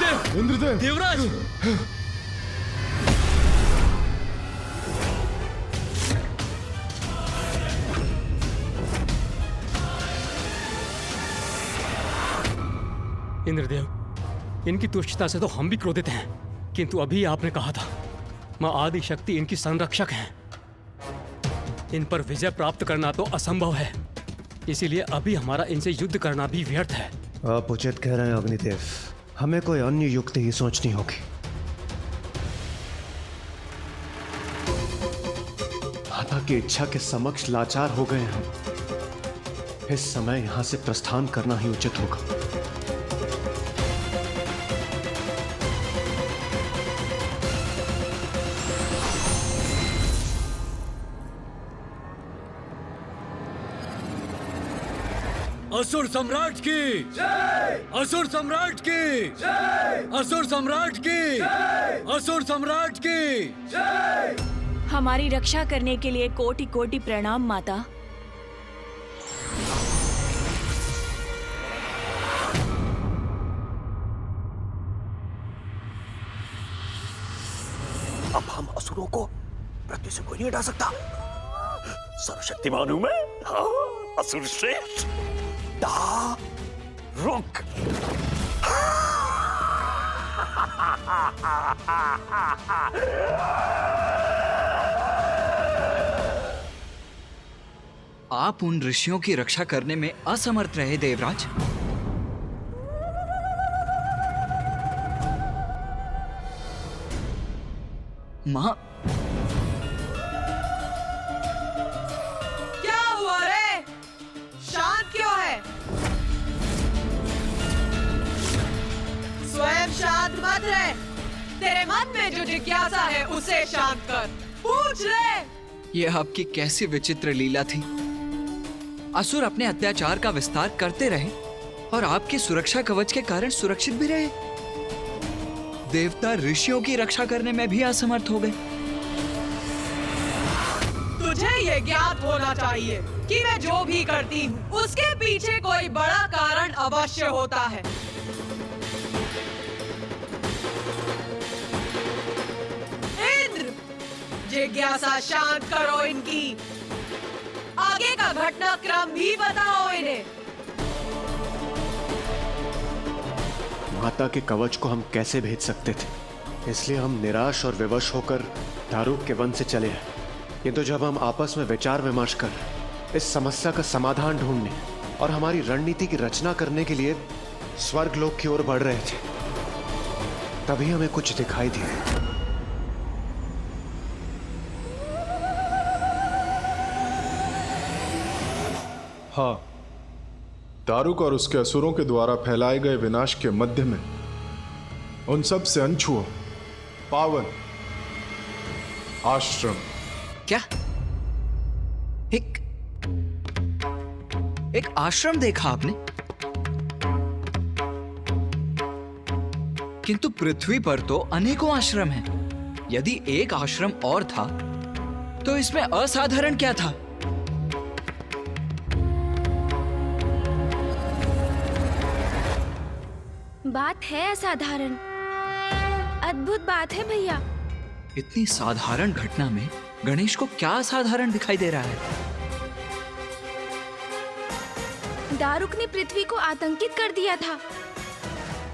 इंद्रदेव! इंद्रदेव! देवराज! इंद्रदेव, इनकी तुच्छता से तो हम भी क्रोधित हैं, किंतु अभी आपने कहा था मां आदि शक्ति इनकी संरक्षक हैं। इन पर विजय प्राप्त करना तो असंभव है, इसीलिए अभी हमारा इनसे युद्ध करना भी व्यर्थ है। आप उचित कह रहे हैं अग्निदेव, हमें कोई अन्य युक्ति ही सोचनी होगी। माता की इच्छा के समक्ष लाचार हो गए हम। इस समय यहां से प्रस्थान करना ही उचित होगा। असुर सम्राट की जय! असुर सम्राट की जय! असुर सम्राट की जय! असुर सम्राट की जय! हमारी रक्षा करने के लिए कोटि कोटि प्रणाम माता। अब हम असुरों को पृथ्वी से कोई नहीं हटा सकता। सर्वशक्तिमान हूं मैं। हाँ, असुर श्रेष्ठ। रुक। आप उन ऋषियों की रक्षा करने में असमर्थ रहे देवराज। मां, क्या हुआ रे? शांत क्यों है? स्वयं शांत मत रहे। तेरे मन में जो जिज्ञासा है उसे शांत कर। पूछ ले। ये आपकी कैसी विचित्र लीला थी। असुर अपने अत्याचार का विस्तार करते रहे और आपकी सुरक्षा कवच के कारण सुरक्षित भी रहे। देवता ऋषियों की रक्षा करने में भी असमर्थ हो गए। तुझे ये ज्ञात होना चाहिए कि मैं जो भी करती हूँ उसके पीछे कोई बड़ा कारण अवश्य होता है। इंद्र, जिज्ञासा शांत करो इनकी। आगे का घटनाक्रम भी बताओ इन्हें। माता के कवच को हम कैसे भेज सकते थे, इसलिए हम निराश और विवश होकर दारुक के वन से चले आए। किंतु जब हम आपस में विचार विमर्श कर इस समस्या का समाधान ढूंढने और हमारी रणनीति की रचना करने के लिए स्वर्गलोक की ओर बढ़ रहे थे, तभी हमें कुछ दिखाई दिया। हाँ, दारुक और उसके असुरों के द्वारा फैलाए गए विनाश के मध्य में उन सब से अनछुआ पावन आश्रम। क्या? एक आश्रम देखा आपने? किंतु पृथ्वी पर तो अनेकों आश्रम हैं। यदि एक आश्रम और था तो इसमें असाधारण क्या था? बात है असाधारण, अद्भुत बात है भैया। इतनी साधारण घटना में गणेश को क्या असाधारण दिखाई दे रहा है? दारुक ने पृथ्वी को आतंकित कर दिया था।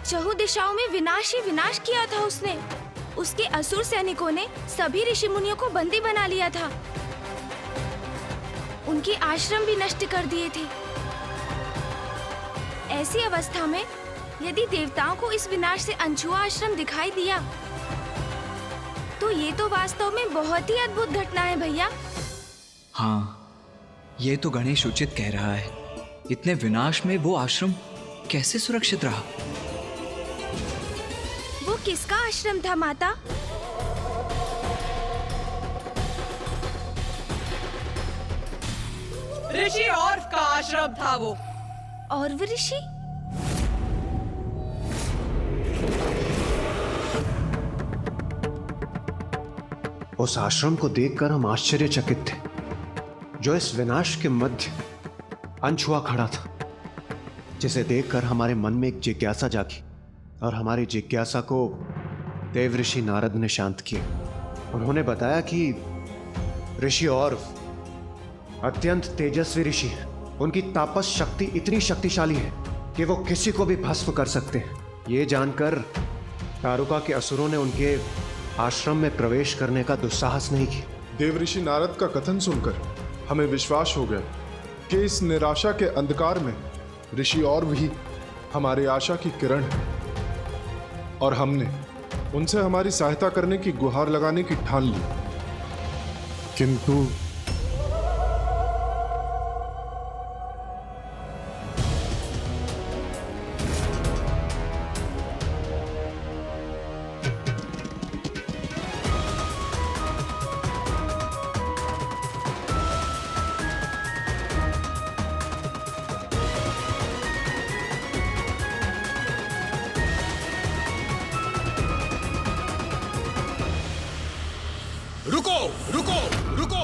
चहु दिशाओं में विनाश ही विनाश किया था उसने। उसके असुर सैनिकों ने सभी ऋषि मुनियों को बंदी बना लिया था। उनके आश्रम भी नष्ट कर दिए थे। ऐसी अवस्था में यदि देवताओं को इस विनाश से अनछुआ आश्रम दिखाई दिया तो ये तो वास्तव में बहुत ही अद्भुत घटना है भैया। हाँ, ये तो गणेश उचित कह रहा है। इतने विनाश में वो आश्रम कैसे सुरक्षित रहा? वो किसका आश्रम था माता? ऋषि और का आश्रम था वो। और वो ऋषि? उस आश्रम को देखकर हम आश्चर्यचकित थे, जो इस विनाश के मध्य अनछुआ खड़ा था, जिसे देखकर हमारे मन में एक जिज्ञासा जागी और हमारी जिज्ञासा को देव ऋषि नारद ने शांत किया। उन्होंने बताया कि ऋषि और अत्यंत तेजस्वी ऋषि हैं। उनकी तापस शक्ति इतनी शक्तिशाली है कि वो किसी को भी भस्म कर सकते हैं। ये जानकर दारुका के असुरों ने उनके आश्रम में प्रवेश करने का दुस्साहस नहीं किया। देवऋषि नारद का कथन सुनकर हमें विश्वास हो गया कि इस निराशा के अंधकार में ऋषि और भी हमारे आशा की किरण है, और हमने उनसे हमारी सहायता करने की गुहार लगाने की ठान ली। किंतु रुको रुको रुको।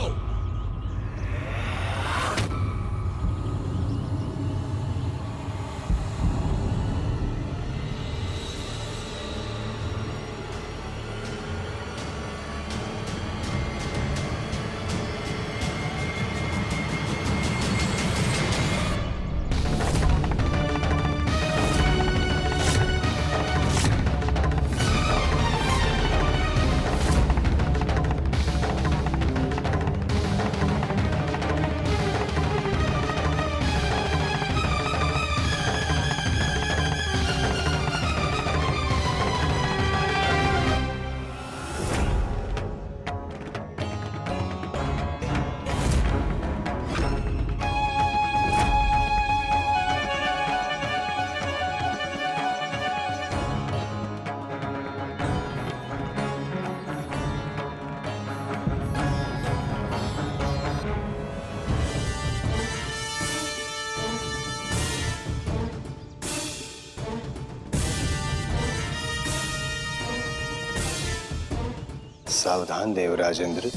सावधान देवराज इंद्र,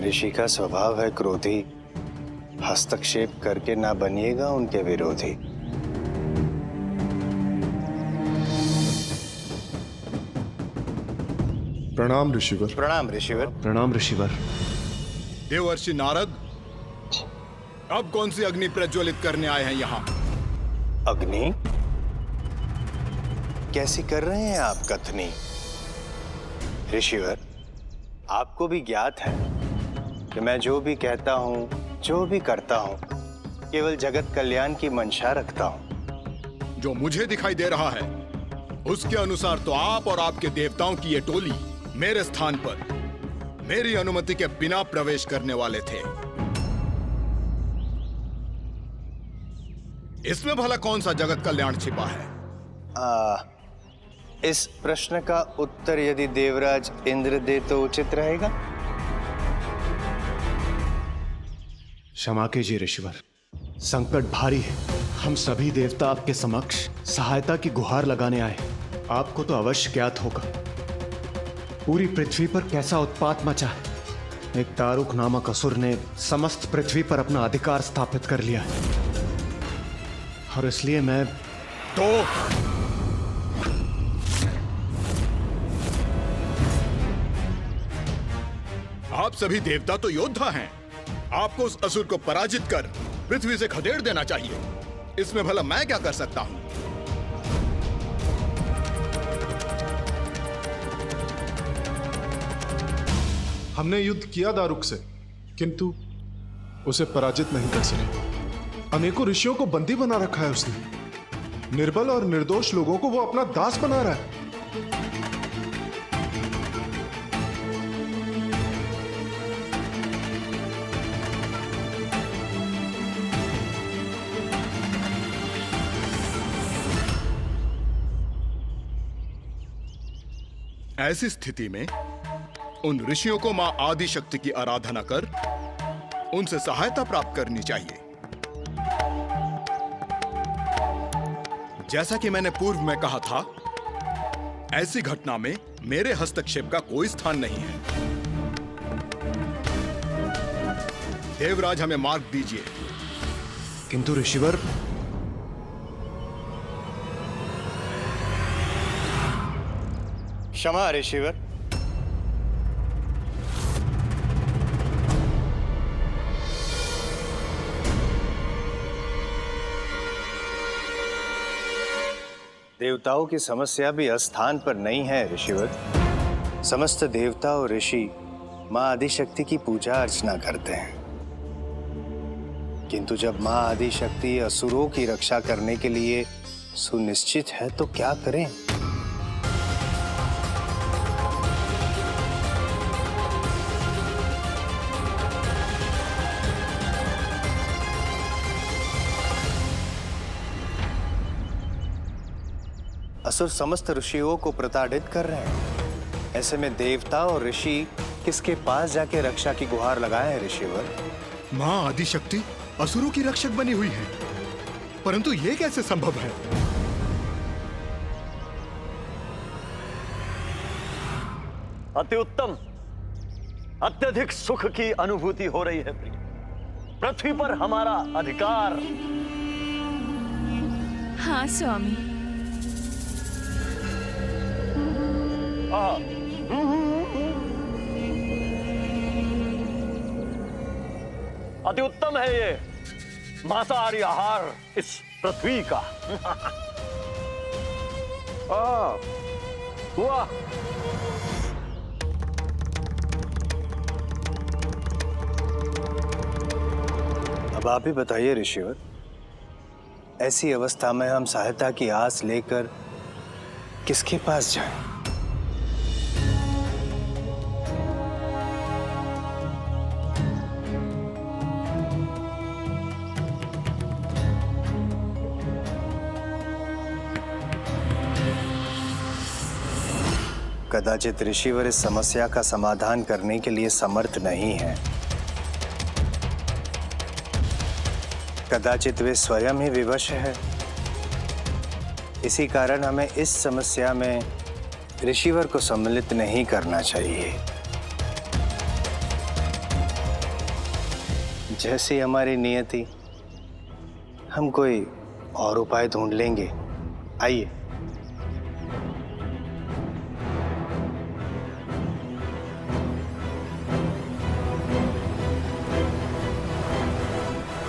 ऋषि का स्वभाव है क्रोधी। हस्तक्षेप करके ना बनिएगा उनके विरोधी। प्रणाम ऋषिवर। प्रणाम ऋषिवर। प्रणाम ऋषिवर। देवर्षि नारद, अब कौन सी अग्नि प्रज्वलित करने आए हैं यहाँ? अग्नि कैसी कर रहे हैं आप कथनी? ऋषिवर, आपको भी ज्ञात है कि मैं जो भी कहता हूँ, जो भी करता हूँ, केवल जगत कल्याण की मंशा रखता हूँ। जो मुझे दिखाई दे रहा है उसके अनुसार तो आप और आपके देवताओं की ये टोली मेरे स्थान पर मेरी अनुमति के बिना प्रवेश करने वाले थे। इसमें भला कौन सा जगत कल्याण छिपा है? इस प्रश्न का उत्तर यदि देवराज इंद्र दे तो उचित रहेगा। क्षमा कीजिए ऋषिवर, संकट भारी है। हम सभी देवता आपके समक्ष सहायता की गुहार लगाने आए। आपको तो अवश्य ज्ञात होगा पूरी पृथ्वी पर कैसा उत्पात मचा है। एक दारुक नामक असुर ने समस्त पृथ्वी पर अपना अधिकार स्थापित कर लिया है, और इसलिए मैं आप सभी देवता तो योद्धा हैं। आपको उस असुर को पराजित कर पृथ्वी से खदेड़ देना चाहिए। इसमें भला मैं क्या कर सकता हूं? हमने युद्ध किया दारुक से, किंतु उसे पराजित नहीं कर सके। अनेकों ऋषियों को बंदी बना रखा है उसने। निर्बल और निर्दोष लोगों को वो अपना दास बना रहा है। ऐसी स्थिति में उन ऋषियों को मां आदि शक्ति की आराधना कर उनसे सहायता प्राप्त करनी चाहिए। जैसा कि मैंने पूर्व में कहा था, ऐसी घटना में मेरे हस्तक्षेप का कोई स्थान नहीं है। देवराज, हमें मार्ग दीजिए। किंतु ऋषिवर, क्षमा ऋषिवर। देवताओं की समस्या भी अस्थान पर नहीं है ऋषिवर। समस्त देवता और ऋषि मां आदिशक्ति की पूजा अर्चना करते हैं, किंतु जब मां आदिशक्ति असुरों की रक्षा करने के लिए सुनिश्चित है तो क्या करें? असुर समस्त ऋषियों को प्रताड़ित कर रहे हैं। ऐसे में देवता और ऋषि किसके पास जाके रक्षा की गुहार लगाए हैं ऋषिवर? मां आदिशक्ति असुरों की रक्षक बनी हुई है, परंतु यह कैसे संभव है? अति उत्तम। अत्यधिक सुख की अनुभूति हो रही है प्रिय। पृथ्वी पर हमारा अधिकार। हाँ स्वामी। अति उत्तम है ये मांसाहारी आहार इस पृथ्वी का। वाह। अब आप ही बताइए ऋषिवर, ऐसी अवस्था में हम सहायता की आस लेकर किसके पास जाएं? कदाचित ऋषिवर इस समस्या का समाधान करने के लिए समर्थ नहीं है। कदाचित वे स्वयं ही विवश है। इसी कारण हमें इस समस्या में ऋषिवर को सम्मिलित नहीं करना चाहिए। जैसी हमारी नियति, हम कोई और उपाय ढूंढ लेंगे। आइए।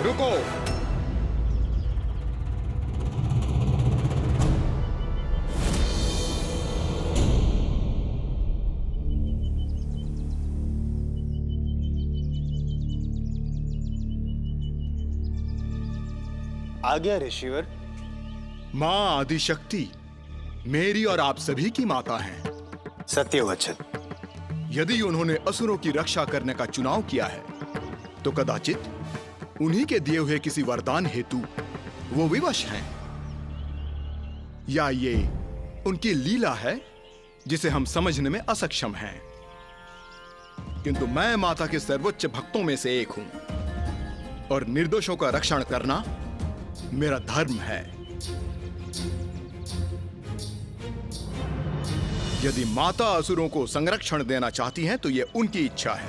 रुको। आ गया ऋषिवर। मां आदिशक्ति मेरी और आप सभी की माता हैं। सत्यवचन। यदि उन्होंने असुरों की रक्षा करने का चुनाव किया है तो कदाचित उन्हीं के दिए हुए किसी वरदान हेतु वो विवश हैं, या ये उनकी लीला है जिसे हम समझने में असक्षम हैं। किंतु मैं माता के सर्वोच्च भक्तों में से एक हूं और निर्दोषों का रक्षण करना मेरा धर्म है। यदि माता असुरों को संरक्षण देना चाहती हैं तो यह उनकी इच्छा है,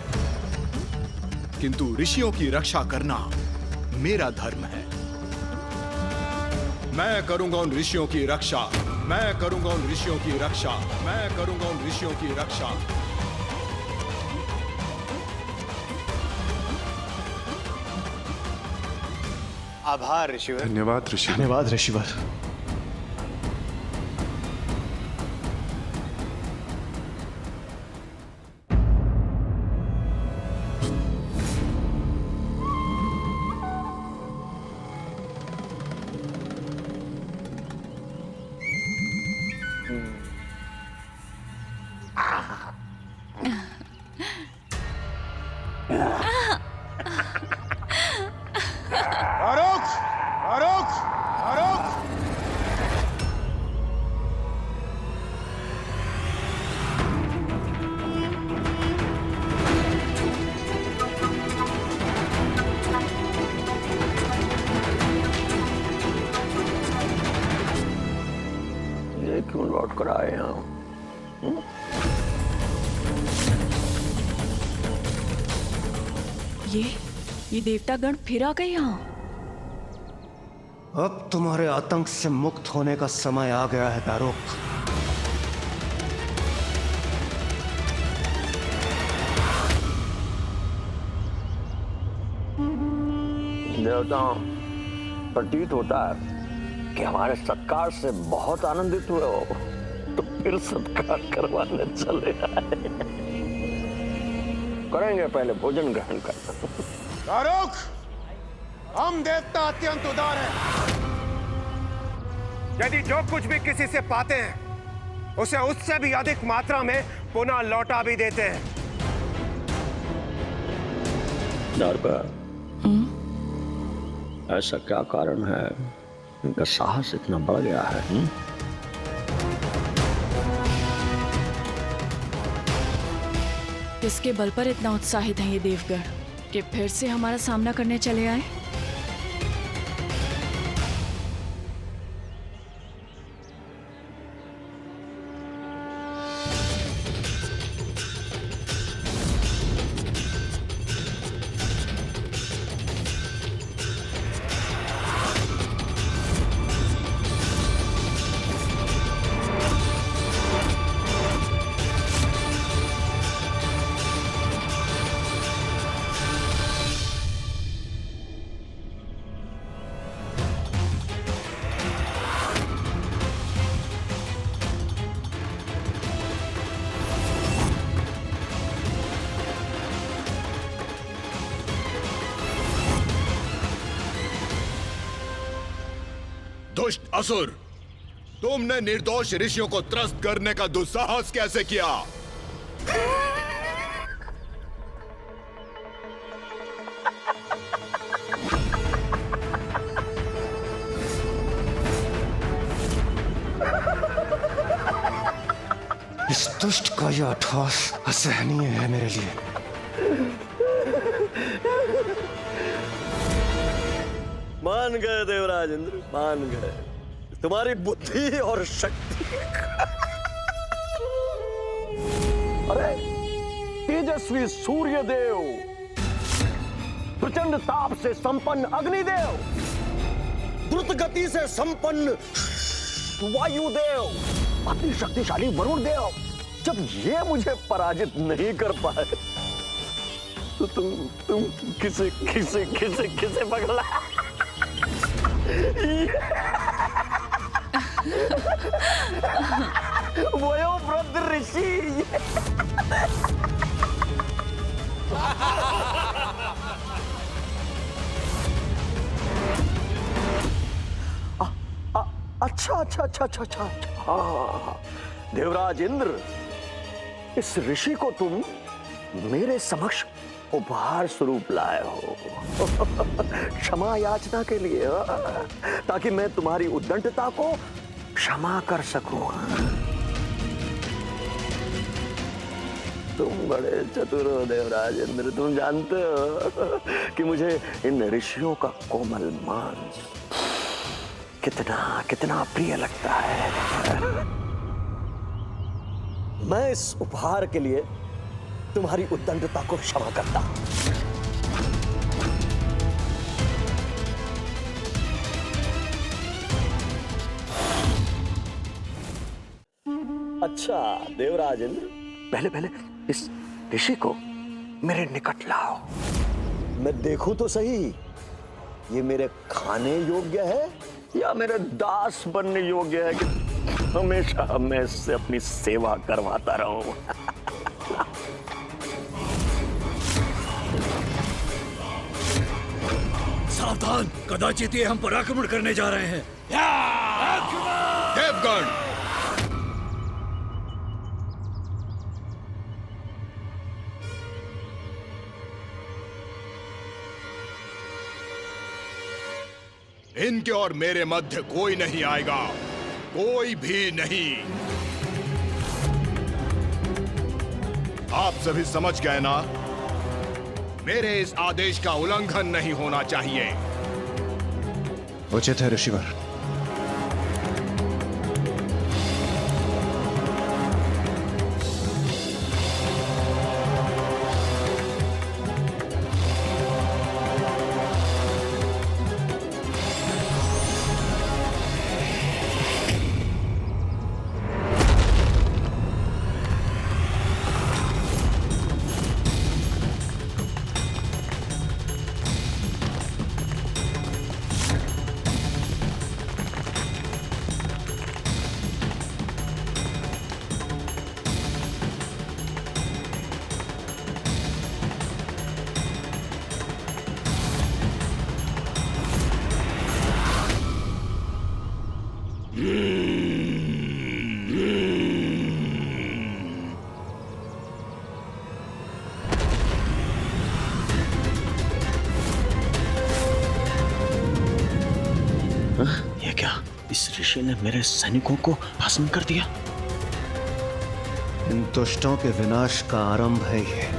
किंतु ऋषियों की रक्षा करना मेरा धर्म है। मैं करूंगा उन ऋषियों की रक्षा। मैं करूंगा उन ऋषियों की रक्षा। मैं करूंगा उन ऋषियों की रक्षा। आभार ऋषिवर। धन्यवाद ऋषि। धन्यवाद ऋषिवर। क्यों लौट कर आए हैं? ये देवतागण फिर आ गए यहाँ। अब तुम्हारे आतंक से मुक्त होने का समय आ गया है दारुक। देवताओं, प्रतीत होता है कि हमारे सत्कार से बहुत आनंदित हुए हो, तो फिर सत्कार करवाने चले आए। करेंगे, पहले भोजन ग्रहण करना। दारुक, हम देवता अत्यंत उदार हैं। यदि जो कुछ भी किसी से पाते हैं उसे उससे भी अधिक मात्रा में पुनः लौटा भी देते हैं। दारुका, ऐसा क्या कारण है इनका साहस इतना बढ़ गया है? किसके बल पर इतना उत्साहित है ये देवगढ़ कि फिर से हमारा सामना करने चले आए? दुष्ट असुर, तुमने निर्दोष ऋषियों को त्रस्त करने का दुस्साहस कैसे किया? इस दुष्ट का यह अट्टहास असहनीय है मेरे लिए। मान गए देवराज इंद्र, मान गए तुम्हारी बुद्धि और शक्ति। अरे तेजस्वी सूर्य देव, प्रचंड ताप से संपन्न अग्निदेव, द्रुत गति से संपन्न वायुदेव, अति शक्तिशाली वरुण देव, जब ये मुझे पराजित नहीं कर पाए तो तुम किसे किसे किसे किसे पकड़ा? वयोवृद्ध ऋषि। अच्छा अच्छा अच्छा अच्छा अच्छा, हाँ देवराज इंद्र, इस ऋषि को तुम मेरे समक्ष उपहार स्वरूप लाए हो क्षमा याचना के लिए, ताकि मैं तुम्हारी उद्दंडता को क्षमा कर सकूं। तुम बड़े चतुर हो देवराज इंद्र, तुम जानते हो कि मुझे इन ऋषियों का कोमल मांस कितना कितना प्रिय लगता है। मैं इस उपहार के लिए तुम्हारी उद्दंडता को क्षमा करता हूं। अच्छा देवराज इंद्र, पहले पहले इस ऋषि को मेरे निकट लाओ, मैं देखूं तो सही ये मेरे खाने योग्य है या मेरे दास बनने योग्य है कि हमेशा मैं इससे अपनी सेवा करवाता रहूं। सावधान, कदाचित ये हम पर आक्रमण करने जा रहे हैं। देवगण, इनके और मेरे मध्य कोई नहीं आएगा, कोई भी नहीं। आप सभी समझ गए ना? मेरे इस आदेश का उल्लंघन नहीं होना चाहिए। उचित है ऋषिवर। ये क्या? इस ऋषि ने मेरे सैनिकों को भस्म कर दिया। इन दुष्टों के विनाश का आरंभ है ये।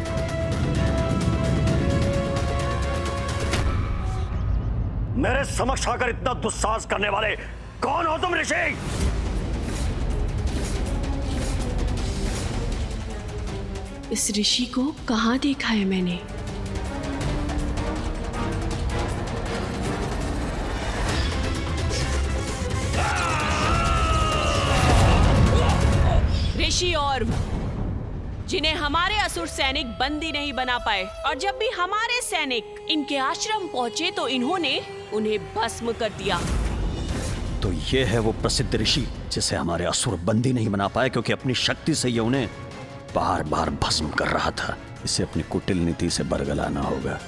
मेरे समक्ष आकर इतना दुस्साहस करने वाले कौन हो तुम ऋषि? इस ऋषि को कहाँ देखा है मैंने? ऋषि और जिन्हें हमारे असुर सैनिक बंदी नहीं बना पाए, और जब भी हमारे सैनिक इनके आश्रम पहुंचे तो इन्होंने उन्हें भस्म कर दिया। तो ये है वो प्रसिद्ध ऋषि जिसे हमारे असुर बंदी नहीं बना पाए, क्योंकि अपनी शक्ति से ये उन्हें बार बार भस्म कर रहा था। इसे अपनी कुटिल नीति से बरगलाना होगा।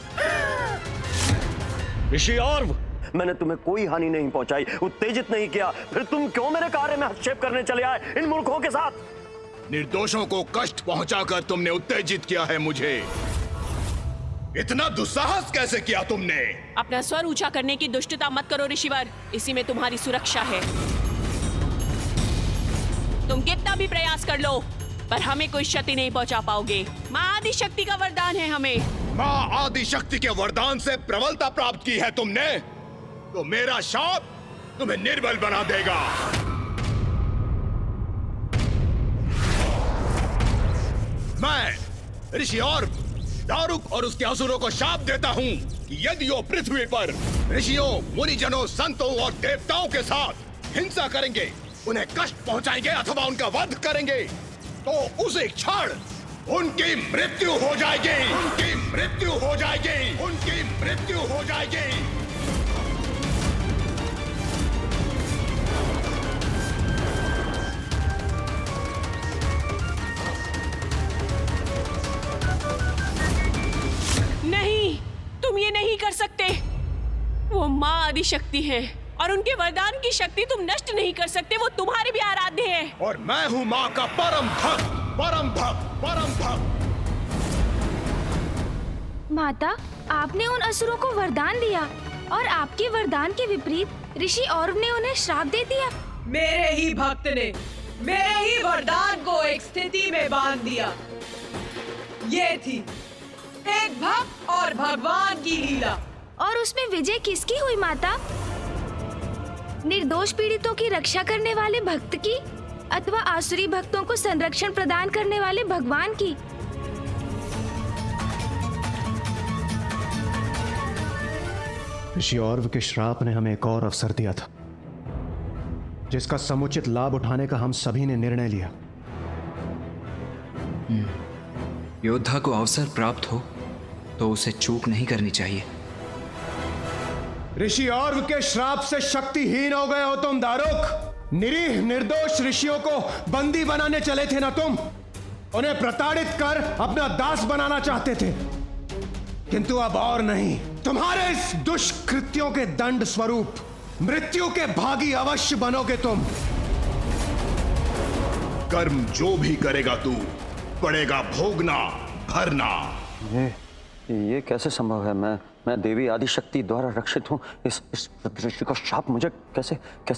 ऋषि और मैंने तुम्हें कोई हानि नहीं पहुंचाई, उत्तेजित नहीं किया, फिर तुम क्यों मेरे कार्य में हस्तक्षेप करने चले आए इन मूर्खों के साथ? निर्दोषों को कष्ट पहुंचाकर तुमने उत्तेजित किया है मुझे। इतना दुस्साहस कैसे किया तुमने? अपना स्वर ऊंचा करने की दुष्टता मत करो ऋषिवर, इसी में तुम्हारी सुरक्षा है। तुम कितना भी प्रयास कर लो पर हमें कोई क्षति नहीं पहुंचा पाओगे। माँ आदि शक्ति का वरदान है हमें। माँ आदि शक्ति के वरदान से प्रबलता प्राप्त की है तुमने, तो मेरा शाप तुम्हें निर्बल बना देगा। मैं ऋषि और दारुक और उसके असुरों को शाप देता हूँ कि यदि वो पृथ्वी पर ऋषियों, मुनिजनों, संतों और देवताओं के साथ हिंसा करेंगे, उन्हें कष्ट पहुंचाएंगे अथवा उनका वध करेंगे, तो उसी क्षण उनकी मृत्यु हो जाएगी। उनकी मृत्यु हो जाएगी। उनकी मृत्यु हो जाएगी। नहीं, तुम ये नहीं कर सकते। वो माँ आदि शक्ति है और उनके वरदान की शक्ति तुम नष्ट नहीं कर सकते। वो तुम्हारे भी आराध्य है। और मैं हूँ माँ का परम भक्त, परम भक्त, परम भक्त। माता, आपने उन असुरों को वरदान दिया और आपके वरदान के विपरीत ऋषि औरव ने उन्हें श्राप दे दिया। मेरे ही भक्त ने मेरे ही वरदान को एक स्थिति में बांध दिया। ये थी एक भक्त और भगवान की लीला। और उसमें विजय किसकी हुई माता? निर्दोष पीड़ितों की रक्षा करने वाले भक्त की अथवा आसुरी भक्तों को संरक्षण प्रदान करने वाले भगवान की? ऋषि औरव के श्राप ने हमें एक और अवसर दिया था, जिसका समुचित लाभ उठाने का हम सभी ने निर्णय लिया। योद्धा को अवसर प्राप्त हो तो उसे चूक नहीं करनी चाहिए। ऋषि औरव के श्राप से शक्तिहीन हो गए हो तुम दारुक। निरीह निर्दोष ऋषियों को बंदी बनाने चले थे ना तुम? उन्हें प्रताड़ित कर अपना दास बनाना चाहते थे, किंतु अब और नहीं। तुम्हारे इस दुष्कृत्यों के दंड स्वरूप मृत्यु के भागी अवश्य बनोगे तुम। कर्म जो भी करेगा तू, पड़ेगा भोगना, भरना। ये कैसे संभव है? मैं देवी आदि शक्ति द्वारा रक्षित हूँ। इस ऋषि का शाप मुझे कैसे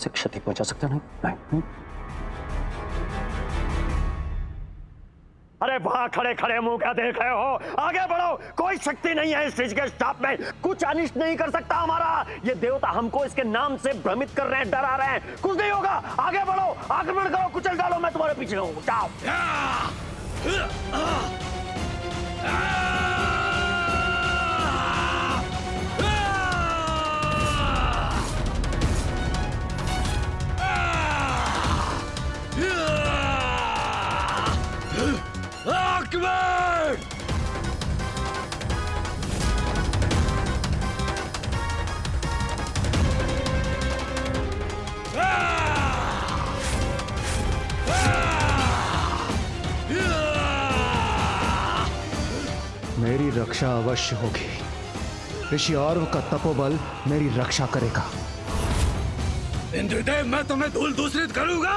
क्षति पहुंचा सकता? नहीं। अरे वहां खड़े खड़े मुंह क्या देख रहे हो? आगे बढ़ो। कोई शक्ति नहीं है इस ऋषि के शाप में। कुछ अनिष्ट नहीं कर सकता हमारा। ये देवता हमको इसके नाम से भ्रमित कर रहे हैं, डरा रहे हैं। कुछ नहीं होगा। आगे बढ़ो, आक्रमण करो, कुचल डालो। मैं तुम्हारे पीछे हूँ। जाओ। मेरी रक्षा अवश्य होगी। ऋषि औरव का तपोबल मेरी रक्षा करेगा। इंद्रदेव, मैं तुम्हें धूल दूसरित करूंगा।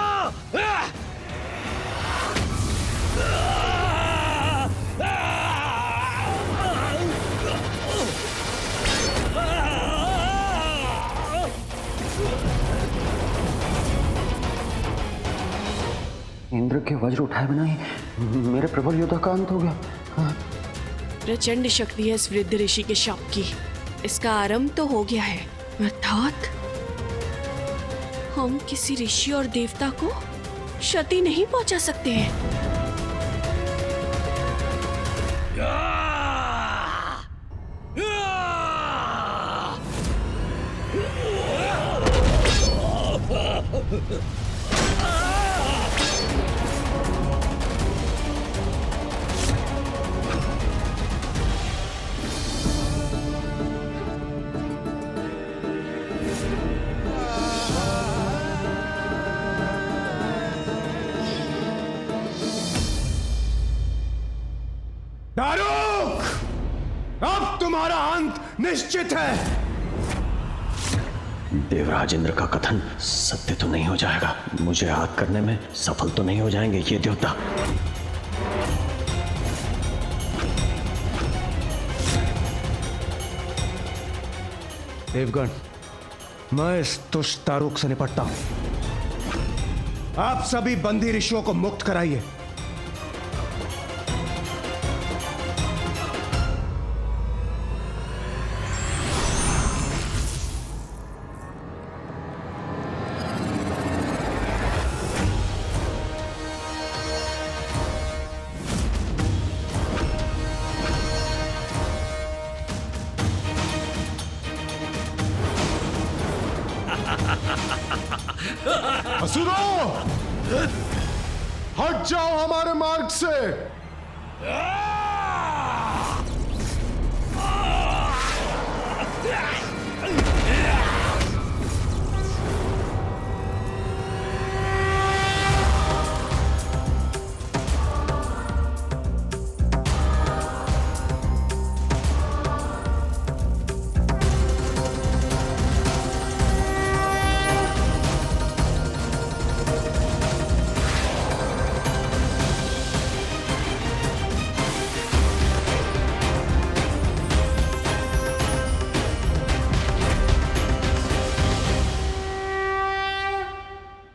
इंद्र के वज्र उठाए बिना ही मेरे प्रबल योद्धा का अंत हो गया। हाँ। प्रचंड शक्ति है इस वृद्ध ऋषि के शाप की। इसका आरंभ तो हो गया है, अर्थात हम किसी ऋषि और देवता को क्षति नहीं पहुंचा सकते हैं। दारुक! अब तुम्हारा अंत निश्चित है। देवराज इंद्र का कथन सत्य तो नहीं हो जाएगा। मुझे आग करने में सफल तो नहीं हो जाएंगे ये देवता। देवगण, मैं इस दुष्ट दारुक से निपटता हूं। आप सभी बंदी ऋषियों को मुक्त कराइए। असुरों, हट जाओ हमारे मार्ग से।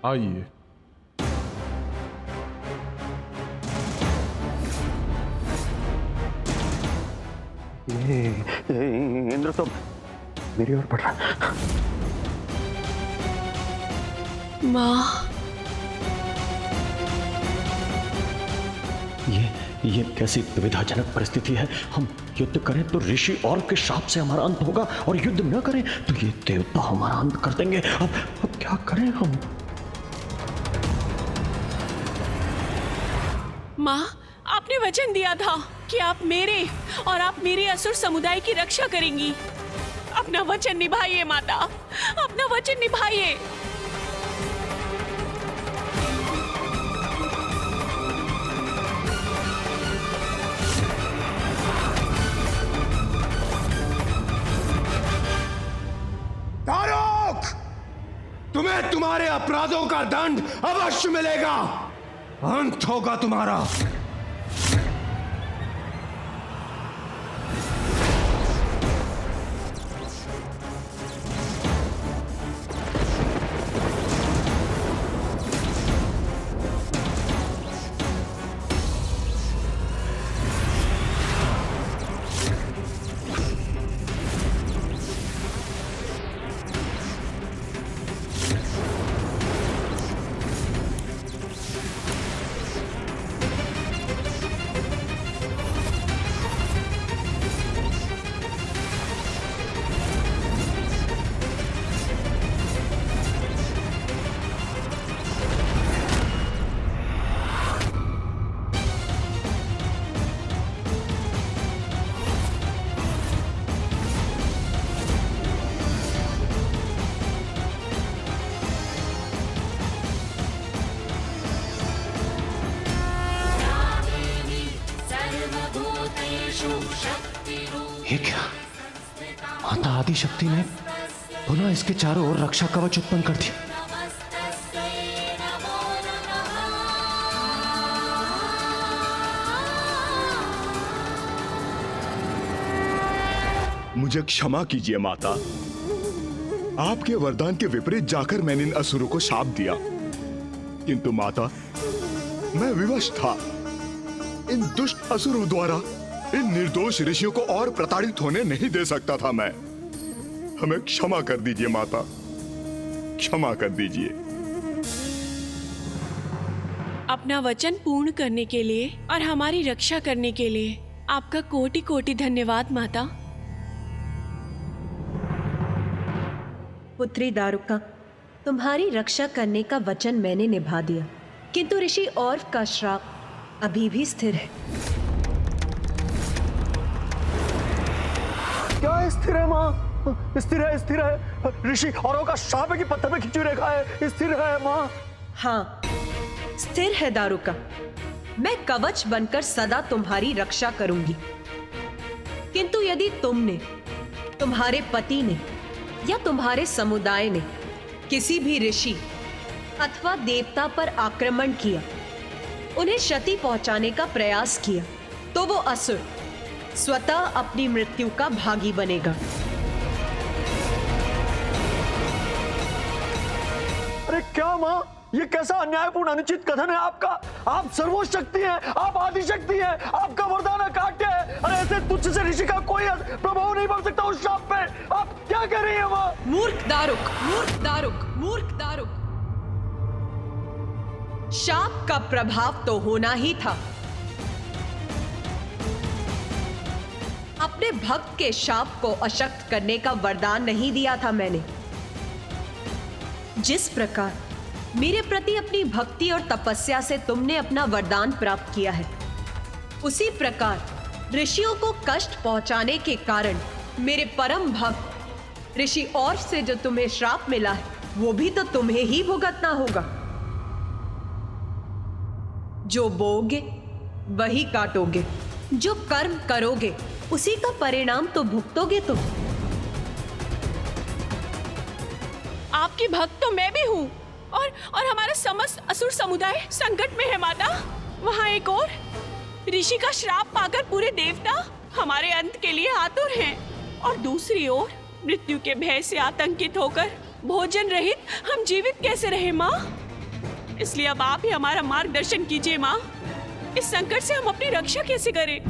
आइए। इंद्र तो मेरी ओर बढ़ रहा। माँ, ये कैसी दुविधाजनक परिस्थिति है। हम युद्ध करें तो ऋषि और के शाप से हमारा अंत होगा, और युद्ध न करें तो ये देवता हमारा अंत कर देंगे। अब क्या करें हम? माँ, आपने वचन दिया था कि आप मेरे और आप मेरे असुर समुदाय की रक्षा करेंगी। अपना वचन निभाइए माता, अपना वचन निभाइए। दारुक! तुम्हें तुम्हारे अपराधों का दंड अवश्य मिलेगा। अंत होगा तुम्हारा। ये क्या? माता आदि शक्ति ने पुनः इसके चारों ओर रक्षा कवच उत्पन्न कर दिया। मुझे क्षमा कीजिए माता, आपके वरदान के विपरीत जाकर मैंने इन असुरों को शाप दिया। किंतु माता, मैं विवश था। इन दुष्ट असुरों द्वारा इन निर्दोष ऋषियों को और प्रताड़ित होने नहीं दे सकता था मैं। हमें क्षमा कर दीजिए माता, क्षमा कर दीजिए। अपना वचन पूर्ण करने के लिए और हमारी रक्षा करने के लिए आपका कोटि कोटि धन्यवाद माता। पुत्री दारुका, तुम्हारी रक्षा करने का वचन मैंने निभा दिया, किंतु ऋषि ऑर्फ का श्राप अभी भी स्थिर है। क्या स्थिर है माँ? स्थिर है, स्थिर है। ऋषि औरों का शाप है कि पत्थर में खिंची रेखा है? स्थिर है माँ। हाँ, स्थिर है दारुका। मैं कवच बनकर सदा तुम्हारी रक्षा करूंगी, किंतु यदि तुमने, तुम्हारे पति ने या तुम्हारे समुदाय ने किसी भी ऋषि अथवा देवता पर आक्रमण किया, उन्हें क्षति पहुंचाने का प्रयास किया, तो वो असुर स्वतः अपनी मृत्यु का भागी बनेगा। अरे क्या माँ, ये कैसा अन्यायपूर्ण अनुचित कथन है आपका? आप सर्वोच्च शक्ति हैं, आप आदि शक्ति हैं, आपका वरदान अकाट्य है। अरे ऐसे तुच्छ से ऋषि का कोई प्रभाव नहीं पड़ सकता उस शाप पे। आप क्या कह रही हैं माँ? मूर्ख दारुक, मूर्ख दारुक, मूर्ख दारुक। शाप का प्रभाव तो होना ही था। अपने भक्त के शाप को अशक्त करने का वरदान नहीं दिया था मैंने। जिस प्रकार मेरे प्रति अपनी भक्ति और तपस्या से तुमने अपना वरदान प्राप्त किया है, उसी प्रकार ऋषियों को कष्ट पहुंचाने के कारण मेरे परम भक्त ऋषि ऑर्फ से जो तुम्हें श्राप मिला है, वो भी तो तुम्हें ही भुगतना होगा। जो बोओगे वही काटोगे, जो कर्म करोगे उसी का परिणाम तो भुगतोगे तुम। आपकी भक्त तो मैं भी हूँ और हमारा समस्त असुर समुदाय संकट में है माता। वहाँ एक और ऋषि का श्राप पाकर पूरे देवता हमारे अंत के लिए आतुर हैं, और दूसरी ओर मृत्यु के भय से आतंकित होकर भोजन रहित हम जीवित कैसे रहे माँ? इसलिए अब आप ही हमारा मार्गदर्शन कीजिए माँ। इस संकट से हम अपनी रक्षा कैसे करें?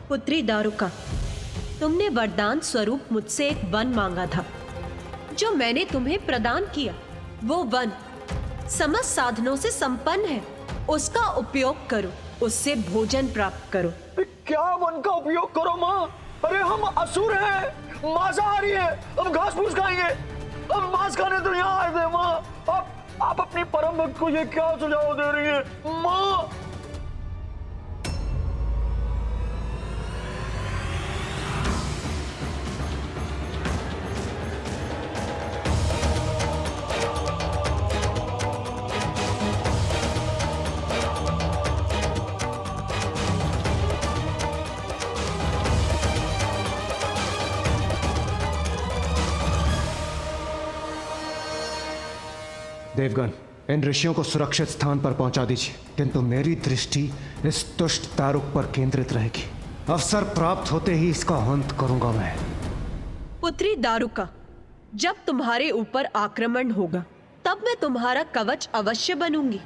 पुत्री दारुका, तुमने वरदान स्वरूप मुझसे एक वन मांगा था, जो मैंने तुम्हें प्रदान किया। वो वन समस्त साधनों से संपन्न है, उसका उपयोग करो, उससे भोजन प्राप्त करो। क्या वन का उपयोग करो माँ? अरे हम असुर हैं, मांसाहारी हैं, हम घास फूस खाएंगे, हम मांस खाने तो यहाँ आए थे माँ। आप अपनी परम भक्त को ये क्या सुझाव दे रही है माँ? देवगण, इन ऋषियों को सुरक्षित स्थान पर पहुंचा दीजिए, किंतु मेरी दृष्टि इस दुष्ट दारुक पर केंद्रित रहेगी। अवसर प्राप्त होते ही इसका अंत करूंगा मैं। पुत्री दारुका, जब तुम्हारे ऊपर आक्रमण होगा तब मैं तुम्हारा कवच अवश्य बनूंगी,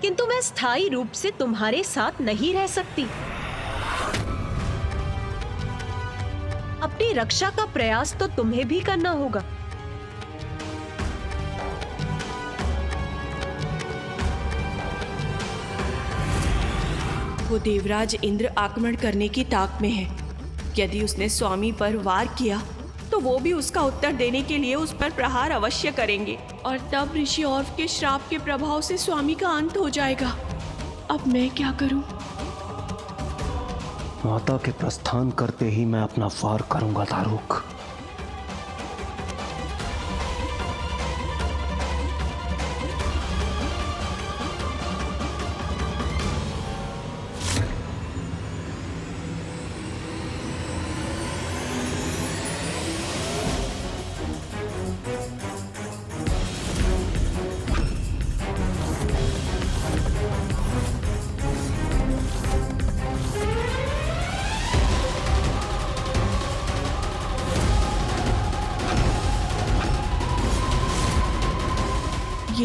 किंतु मैं स्थायी रूप से तुम्हारे साथ नहीं रह सकती। अपनी रक्षा का प्रयास तो तुम्हें भी करना होगा। वो देवराज इंद्र आक्रमण करने की ताक में है। यदि उसने स्वामी पर वार किया तो वो भी उसका उत्तर देने के लिए उस पर प्रहार अवश्य करेंगे, और तब ऋषि ऑर्फ के श्राप के प्रभाव से स्वामी का अंत हो जाएगा। अब मैं क्या करूं? माता के प्रस्थान करते ही मैं अपना वार करूंगा दारुक।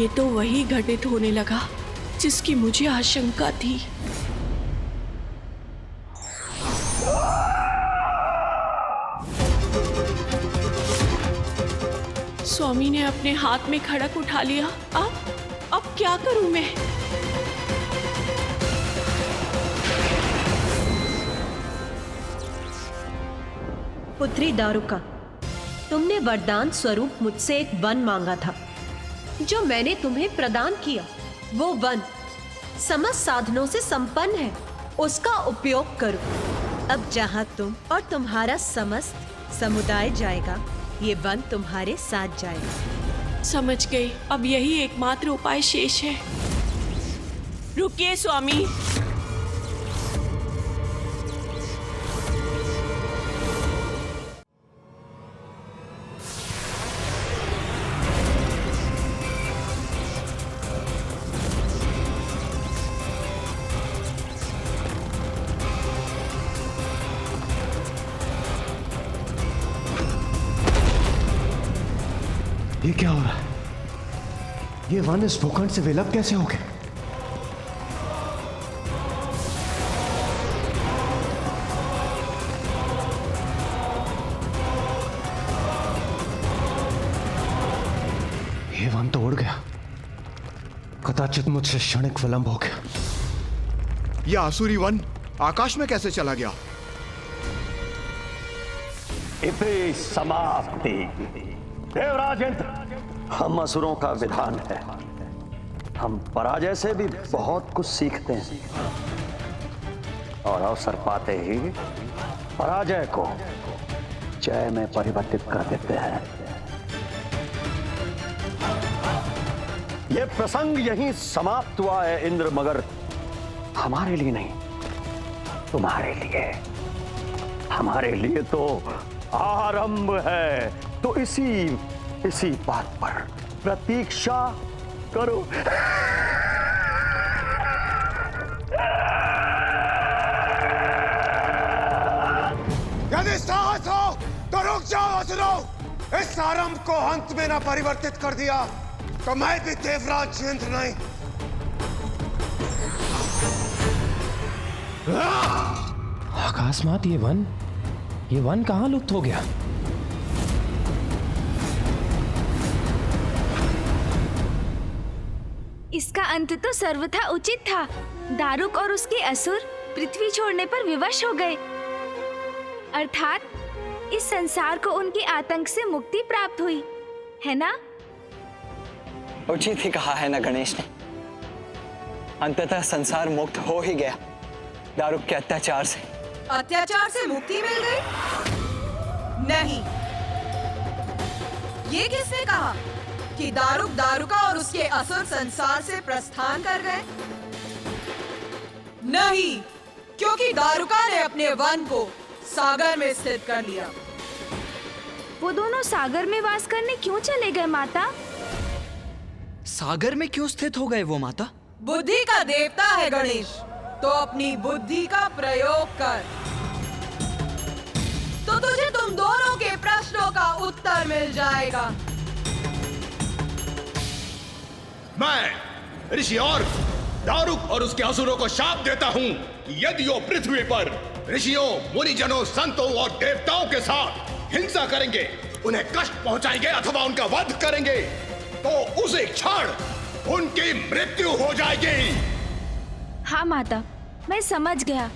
ये तो वही घटित होने लगा जिसकी मुझे आशंका थी। स्वामी ने अपने हाथ में खड़क उठा लिया। अब क्या करूं मैं? पुत्री दारुका, तुमने वरदान स्वरूप मुझसे एक वन मांगा था। जो मैंने तुम्हें प्रदान किया वो वन समस्त साधनों से संपन्न है, उसका उपयोग करो। अब जहां तुम और तुम्हारा समस्त समुदाय जाएगा, ये वन तुम्हारे साथ जाएगा। समझ गई। अब यही एकमात्र उपाय शेष है। रुकिए स्वामी। ये क्या हो रहा है? ये वन इस भूखंड से विलुप्त कैसे हो गए? ये वन तो उड़ गया। कदाचित मुझसे क्षणिक विलंब हो गया। यह आसुरी वन आकाश में कैसे चला गया? इति समाप्ति। देवराज इंद्र, हम असुरों का विधान है, हम पराजय से भी बहुत कुछ सीखते हैं और अवसर पाते ही पराजय को जय में परिवर्तित कर देते हैं। यह प्रसंग यहीं समाप्त हुआ है इंद्र, मगर हमारे लिए नहीं, तुम्हारे लिए। हमारे लिए तो आरंभ है। तो इसी बात पर प्रतीक्षा करो। यदि साहस हो तो रुक जाओ असुरो। इस आरंभ को अंत में न परिवर्तित कर दिया तो मैं भी देवराज इंद्र नहीं। अकस्मात ये वन कहां लुप्त हो गया? इसका अंत तो सर्वथा उचित था। दारुक और उसके असुर पृथ्वी छोड़ने पर विवश हो गए, अर्थात इस संसार को उनके आतंक से मुक्ति प्राप्त हुई, है ना? उचित ही कहा है ना गणेश ने। अंततः संसार मुक्त हो ही गया दारुक के अत्याचार से। अत्याचार से मुक्ति मिल गई? नहीं। ये किसने कहा कि दारुक, दारुका और उसके असुर संसार से प्रस्थान कर गए? नहीं, क्योंकि दारुका ने अपने वन को सागर में स्थित कर लिया। वो दोनों सागर में वास करने क्यों चले गए माता? सागर में क्यों स्थित हो गए वो माता? बुद्धि का देवता है गणेश, तो अपनी बुद्धि का प्रयोग कर, तो तुझे तुम दोनों के प्रश्नों का उत्तर मिल जाएगा। मैं ऋषि और दारुक और उसके असुरों को शाप देता हूं कि यदि वो पृथ्वी पर ऋषियों, मुनिजनों, संतों और देवताओं के साथ हिंसा करेंगे, उन्हें कष्ट पहुंचाएंगे अथवा उनका वध करेंगे, तो उसी क्षण उनकी मृत्यु हो जाएगी। हाँ माता, मैं समझ गया।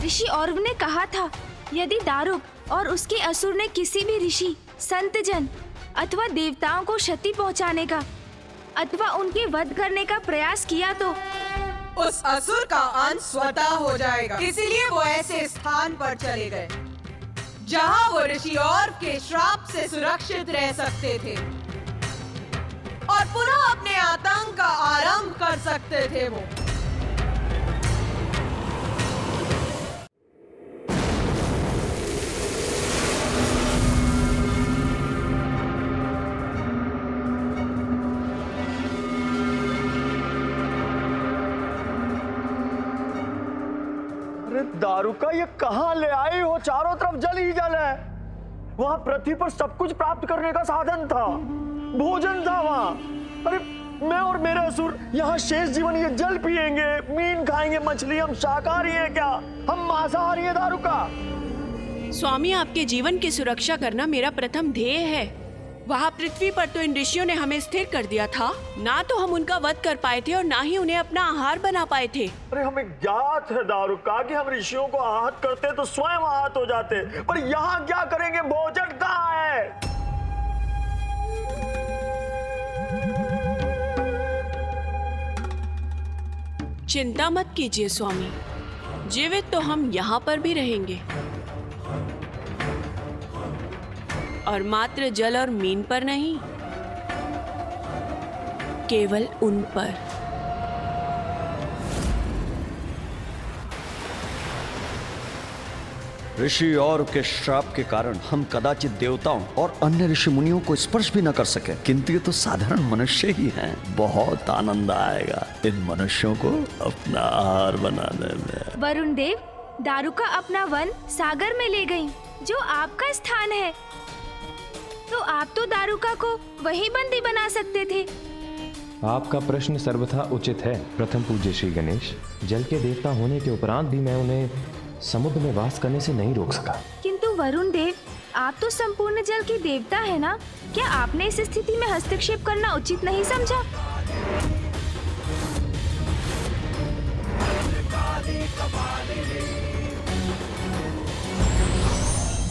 ऋषि औरव ने कहा था, यदि दारुक और उसके असुर ने किसी भी ऋषि, संतजन अथवा देवताओं को क्षति पहुंचाने का अथवा उनके वध करने का प्रयास किया तो उस असुर का अंत स्वतः हो जाएगा। इसीलिए वो ऐसे स्थान पर चले गए जहां वो ऋषि और के श्राप से सुरक्षित रह सकते थे और पुनः अपने आतंक का आरंभ कर सकते थे। वो दारुका, ये कहां ले आई हो? चारों तरफ जल ही जल है। वहां पृथ्वी पर सब कुछ प्राप्त करने का साधन था, भोजन था वहां, अरे मैं और मेरे असुर यहाँ शेष जीवन ये जल पिएंगे, मीन खाएंगे, मछली। हम शाकाहारी हैं क्या? हम मांसाहारी हैं दारुका? स्वामी, आपके जीवन की सुरक्षा करना मेरा प्रथम ध्येय है। वहाँ पृथ्वी पर तो इन ऋषियों ने हमें स्थिर कर दिया था। ना तो हम उनका वध कर पाए थे और ना ही उन्हें अपना आहार बना पाए थे। अरे हमें ज्ञात है दारुका कि हम ऋषियों को आहत करते तो स्वयं आहत हो जाते, पर यहाँ क्या करेंगे? भोजन कहाँ है? चिंता मत कीजिए स्वामी, जीवित तो हम यहाँ पर भी रहेंगे, और मात्र जल और मीन पर नहीं, केवल उन पर। ऋषि और के श्राप के कारण हम कदाचित देवताओं और अन्य ऋषि मुनियों को स्पर्श भी न कर सके, किंतु ये तो साधारण मनुष्य ही हैं। बहुत आनंद आएगा इन मनुष्यों को अपना आहार बनाने में। वरुण देव, दारुका अपना वन सागर में ले गई, जो आपका स्थान है। तो आप तो दारुका को वहीं बंदी बना सकते थे। आपका प्रश्न सर्वथा उचित है प्रथम पूज्य श्री गणेश। जल के देवता होने के उपरांत भी मैं उन्हें समुद्र में वास करने से नहीं रोक सका। किंतु वरुण देव, आप तो संपूर्ण जल के देवता है ना? क्या आपने इस स्थिति में हस्तक्षेप करना उचित नहीं समझा?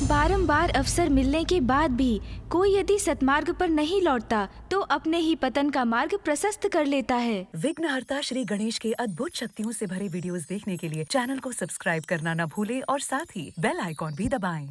बारंबार अवसर मिलने के बाद भी कोई यदि सतमार्ग पर नहीं लौटता तो अपने ही पतन का मार्ग प्रशस्त कर लेता है। विघ्नहर्ता श्री गणेश के अद्भुत शक्तियों से भरे वीडियोस देखने के लिए चैनल को सब्सक्राइब करना न भूलें और साथ ही बेल आइकॉन भी दबाएं।